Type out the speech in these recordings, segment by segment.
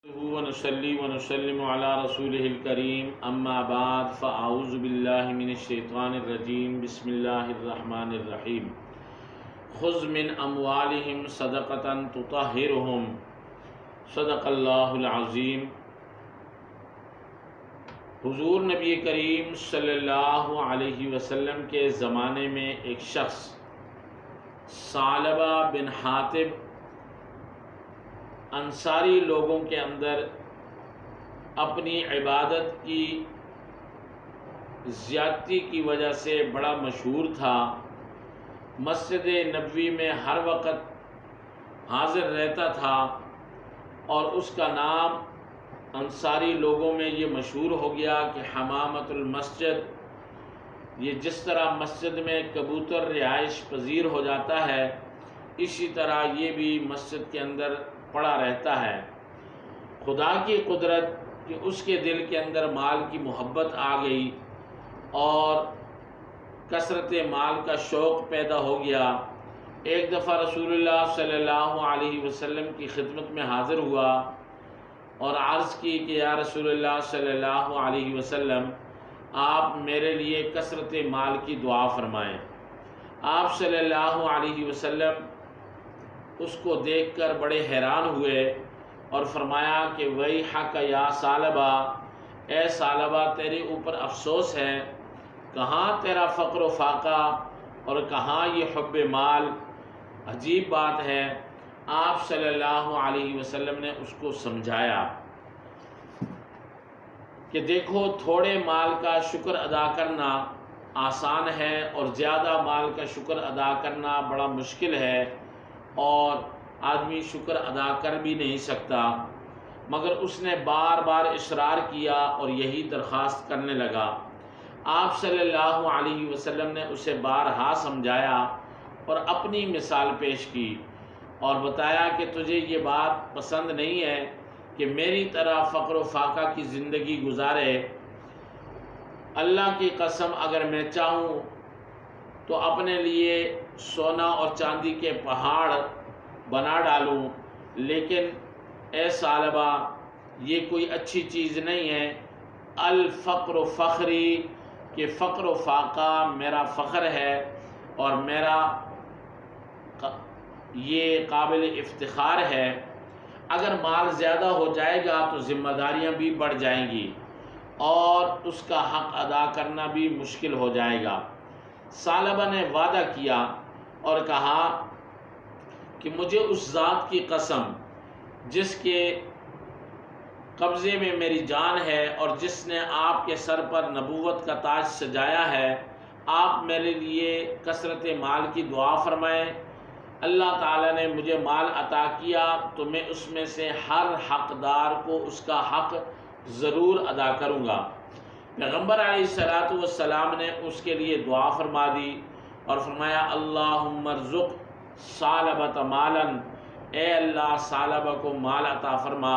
ونصلي ونسلم على رسوله الكريم اما بعد فاعوذ بالله من الشيطان الرجيم بسم الله الرحمن الرحيم خذ من اموالهم صدقة تطهرهم صدق الله العظيم۔ حضور نبی کریم صلی اللہ علیہ وسلم کے زمانے میں ایک شخص ثعلبہ بن حاطب انصاری لوگوں کے اندر اپنی عبادت کی زیادتی کی وجہ سے بڑا مشہور تھا۔ مسجد نبوی میں ہر وقت حاضر رہتا تھا اور اس کا نام انصاری لوگوں میں یہ مشہور ہو گیا کہ حمامۃ المسجد۔ یہ جس طرح مسجد میں کبوتر رہائش پذیر ہو جاتا ہے، اسی طرح یہ بھی مسجد کے اندر پڑا رہتا ہے۔ خدا کی قدرت کہ اس کے دل کے اندر مال کی محبت آ گئی اور کثرت مال کا شوق پیدا ہو گیا۔ ایک دفعہ رسول اللہ صلی اللہ علیہ وسلم کی خدمت میں حاضر ہوا اور عرض کی کہ یا رسول اللہ صلی اللہ علیہ وسلم، آپ میرے لیے کثرت مال کی دعا فرمائیں۔ آپ صلی اللہ علیہ وسلم اس کو دیکھ کر بڑے حیران ہوئے اور فرمایا کہ ویحک یا ثعلبہ، اے ثعلبہ تیرے اوپر افسوس ہے، کہاں تیرا فقر و فاقہ اور کہاں یہ حب مال، عجیب بات ہے۔ آپ صلی اللہ علیہ وسلم نے اس کو سمجھایا کہ دیکھو، تھوڑے مال کا شکر ادا کرنا آسان ہے اور زیادہ مال کا شکر ادا کرنا بڑا مشکل ہے، اور آدمی شکر ادا کر بھی نہیں سکتا۔ مگر اس نے بار بار اصرار کیا اور یہی درخواست کرنے لگا۔ آپ صلی اللہ علیہ وسلم نے اسے بارہا سمجھایا اور اپنی مثال پیش کی اور بتایا کہ تجھے یہ بات پسند نہیں ہے کہ میری طرح فقر و فاقہ کی زندگی گزارے۔ اللہ کی قسم، اگر میں چاہوں تو اپنے لیے سونا اور چاندی کے پہاڑ بنا ڈالوں، لیکن اے ثعلبہ یہ کوئی اچھی چیز نہیں ہے۔ الفقر فخری، کہ فقر و فاقہ میرا فخر ہے اور میرا یہ قابل افتخار ہے۔ اگر مال زیادہ ہو جائے گا تو ذمہ داریاں بھی بڑھ جائیں گی اور اس کا حق ادا کرنا بھی مشکل ہو جائے گا۔ ثعلبہ نے وعدہ کیا اور کہا کہ مجھے اس ذات کی قسم جس کے قبضے میں میری جان ہے اور جس نے آپ کے سر پر نبوت کا تاج سجایا ہے، آپ میرے لیے کثرت مال کی دعا فرمائیں۔ اللہ تعالیٰ نے مجھے مال عطا کیا تو میں اس میں سے ہر حقدار کو اس کا حق ضرور ادا کروں گا۔ پیغمبر علیہ السلام نے اس کے لیے دعا فرما دی اور فرمایا اللہم ارزق ثعلبۃ مالا، اے اللہ ثعلبہ کو مال عطا فرما۔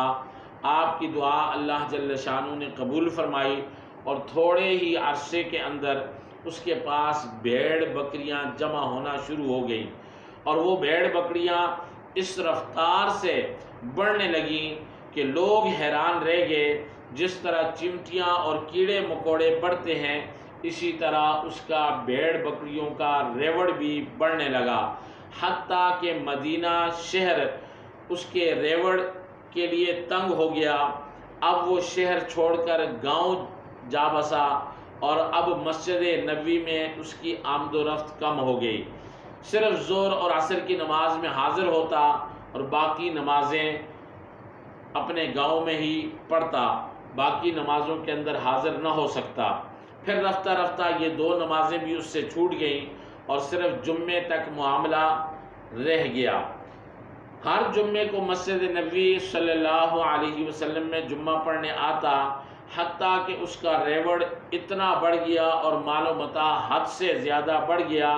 آپ کی دعا اللہ جل شانہ نے قبول فرمائی اور تھوڑے ہی عرصے کے اندر اس کے پاس بھیڑ بکریاں جمع ہونا شروع ہو گئیں اور وہ بھیڑ بکریاں اس رفتار سے بڑھنے لگیں کہ لوگ حیران رہ گئے۔ جس طرح چمٹیاں اور کیڑے مکوڑے بڑھتے ہیں، اسی طرح اس کا بھیڑ بکریوں کا ریوڑ بھی بڑھنے لگا، حتیٰ کہ مدینہ شہر اس کے ریوڑ کے لیے تنگ ہو گیا۔ اب وہ شہر چھوڑ کر گاؤں جا بسا اور اب مسجد نبوی میں اس کی آمد و رفت کم ہو گئی۔ صرف ظہر اور عصر کی نماز میں حاضر ہوتا اور باقی نمازیں اپنے گاؤں میں ہی پڑھتا، باقی نمازوں کے اندر حاضر نہ ہو سکتا۔ پھر رفتہ رفتہ یہ دو نمازیں بھی اس سے چھوٹ گئیں اور صرف جمعے تک معاملہ رہ گیا۔ ہر جمعے کو مسجد نبوی صلی اللہ علیہ وسلم میں جمعہ پڑھنے آتا، حتیٰ کہ اس کا ریوڑ اتنا بڑھ گیا اور مال و متاع حد سے زیادہ بڑھ گیا،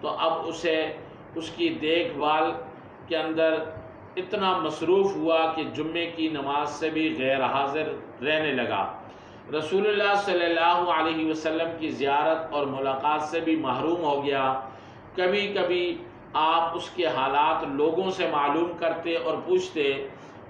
تو اب اسے اس کی دیکھ بھال کے اندر اتنا مصروف ہوا کہ جمعے کی نماز سے بھی غیر حاضر رہنے لگا۔ رسول اللہ صلی اللہ علیہ وسلم کی زیارت اور ملاقات سے بھی محروم ہو گیا۔ کبھی کبھی آپ اس کے حالات لوگوں سے معلوم کرتے اور پوچھتے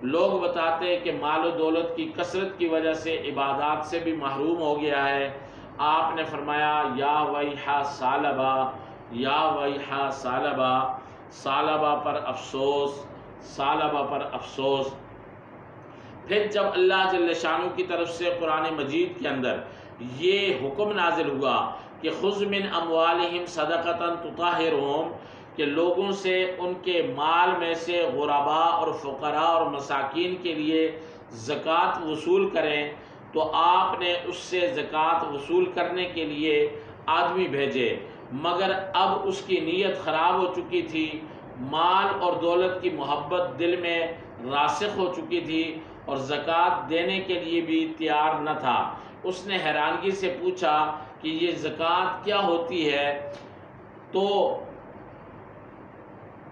لوگ بتاتے ہیں کہ مال و دولت کی کثرت کی وجہ سے عبادات سے بھی محروم ہو گیا ہے۔ آپ نے فرمایا یا ویحا ثعلبہ، یا ویحا ثعلبہ، ثعلبہ پر افسوس، ثعلبہ پر افسوس۔ پھر جب اللہ جل شانہ کی طرف سے قرآن مجید کے اندر یہ حکم نازل ہوا کہ خذ من اموالہم صدقۃ تطہرہم، کہ لوگوں سے ان کے مال میں سے غرباء اور فقراء اور مساکین کے لیے زکوٰۃ وصول کریں، تو آپ نے اس سے زکوٰۃ وصول کرنے کے لیے آدمی بھیجے، مگر اب اس کی نیت خراب ہو چکی تھی، مال اور دولت کی محبت دل میں راسخ ہو چکی تھی اور زکوٰۃ دینے کے لیے بھی تیار نہ تھا۔ اس نے حیرانگی سے پوچھا کہ یہ زکوٰۃ کیا ہوتی ہے؟ تو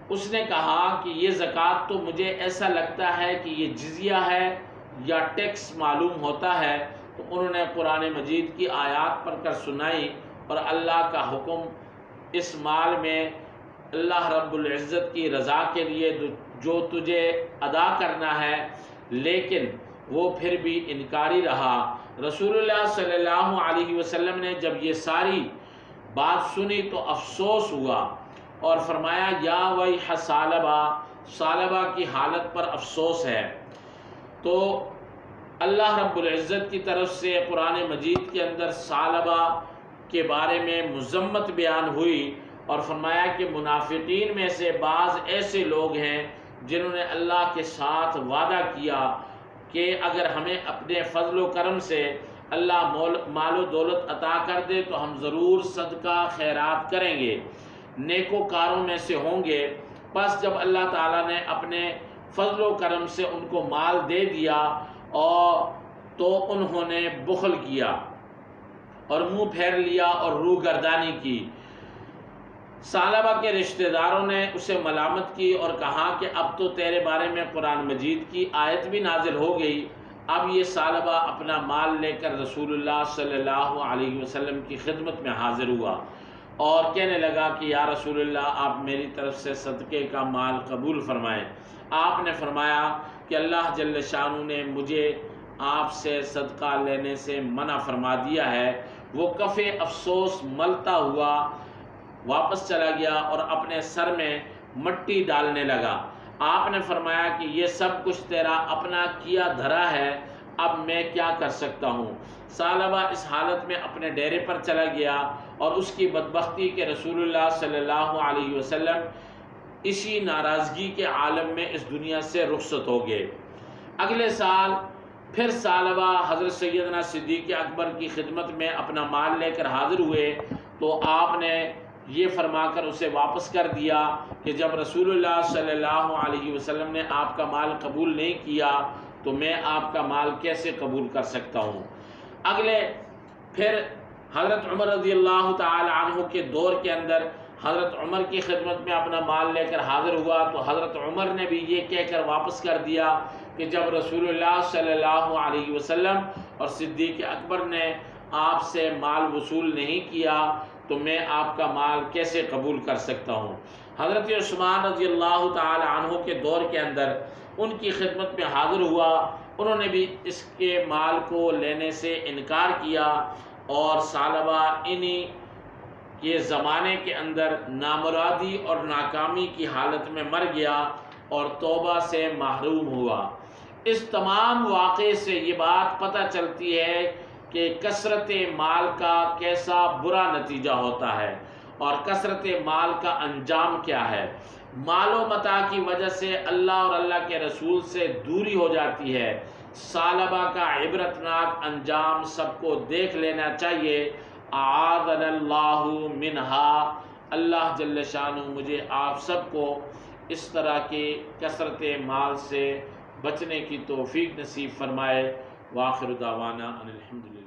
اس نے کہا کہ یہ زکوٰۃ تو مجھے ایسا لگتا ہے کہ یہ جزیہ ہے یا ٹیکس معلوم ہوتا ہے۔ تو انہوں نے قرآن مجید کی آیات پڑھ کر سنائی اور اللہ کا حکم اس مال میں اللہ رب العزت کی رضا کے لیے جو تجھے ادا کرنا ہے، لیکن وہ پھر بھی انکاری رہا۔ رسول اللہ صلی اللہ علیہ وسلم نے جب یہ ساری بات سنی تو افسوس ہوا اور فرمایا یا ویح ثعلبہ، ثعلبہ کی حالت پر افسوس ہے۔ تو اللہ رب العزت کی طرف سے قرآن مجید کے اندر ثعلبہ کے بارے میں مذمت بیان ہوئی اور فرمایا کہ منافقین میں سے بعض ایسے لوگ ہیں جنہوں نے اللہ کے ساتھ وعدہ کیا کہ اگر ہمیں اپنے فضل و کرم سے اللہ مال و دولت عطا کر دے تو ہم ضرور صدقہ خیرات کریں گے، نیکوکاروں میں سے ہوں گے۔ پس جب اللہ تعالیٰ نے اپنے فضل و کرم سے ان کو مال دے دیا اور تو انہوں نے بخل کیا اور منہ پھیر لیا اور روگردانی کی۔ ثعلبہ کے رشتہ داروں نے اسے ملامت کی اور کہا کہ اب تو تیرے بارے میں قرآن مجید کی آیت بھی نازل ہو گئی۔ اب یہ ثعلبہ اپنا مال لے کر رسول اللہ صلی اللہ علیہ وسلم کی خدمت میں حاضر ہوا اور کہنے لگا کہ یا رسول اللہ، آپ میری طرف سے صدقے کا مال قبول فرمائیں۔ آپ نے فرمایا کہ اللہ جل شانہ نے مجھے آپ سے صدقہ لینے سے منع فرما دیا ہے۔ وہ کف افسوس ملتا ہوا واپس چلا گیا اور اپنے سر میں مٹی ڈالنے لگا۔ آپ نے فرمایا کہ یہ سب کچھ تیرا اپنا کیا دھرا ہے، اب میں کیا کر سکتا ہوں۔ ثعلبہ اس حالت میں اپنے ڈیرے پر چلا گیا اور اس کی بدبختی کہ رسول اللہ صلی اللہ علیہ وسلم اسی ناراضگی کے عالم میں اس دنیا سے رخصت ہو گئے۔ اگلے سال پھر ثعلبہ حضرت سیدنا صدیق اکبر کی خدمت میں اپنا مال لے کر حاضر ہوئے تو آپ نے یہ فرما کر اسے واپس کر دیا کہ جب رسول اللہ صلی اللہ علیہ وسلم نے آپ کا مال قبول نہیں کیا تو میں آپ کا مال کیسے قبول کر سکتا ہوں۔ اگلے پھر حضرت عمر رضی اللہ تعالی عنہ کے دور کے اندر حضرت عمر کی خدمت میں اپنا مال لے کر حاضر ہوا تو حضرت عمر نے بھی یہ کہہ کر واپس کر دیا کہ جب رسول اللہ صلی اللہ علیہ وسلم اور صدیق اکبر نے آپ سے مال وصول نہیں کیا تو میں آپ کا مال کیسے قبول کر سکتا ہوں۔ حضرت عثمان رضی اللہ تعالی عنہ کے دور کے اندر ان کی خدمت میں حاضر ہوا، انہوں نے بھی اس کے مال کو لینے سے انکار کیا اور ثعلبہ انہی کے زمانے کے اندر نامرادی اور ناکامی کی حالت میں مر گیا اور توبہ سے محروم ہوا۔ اس تمام واقعے سے یہ بات پتہ چلتی ہے کہ کثرت مال کا کیسا برا نتیجہ ہوتا ہے اور کثرت مال کا انجام کیا ہے۔ مال و متاع کی وجہ سے اللہ اور اللہ کے رسول سے دوری ہو جاتی ہے۔ ثعلبہ کا عبرتناک انجام سب کو دیکھ لینا چاہیے۔ اعاذنا اللہ منہا، اللہ جل شانہ مجھے آپ سب کو اس طرح کے کثرت مال سے بچنے کی توفیق نصیب فرمائے۔ وآخر دعوانا ان الحمدللہ۔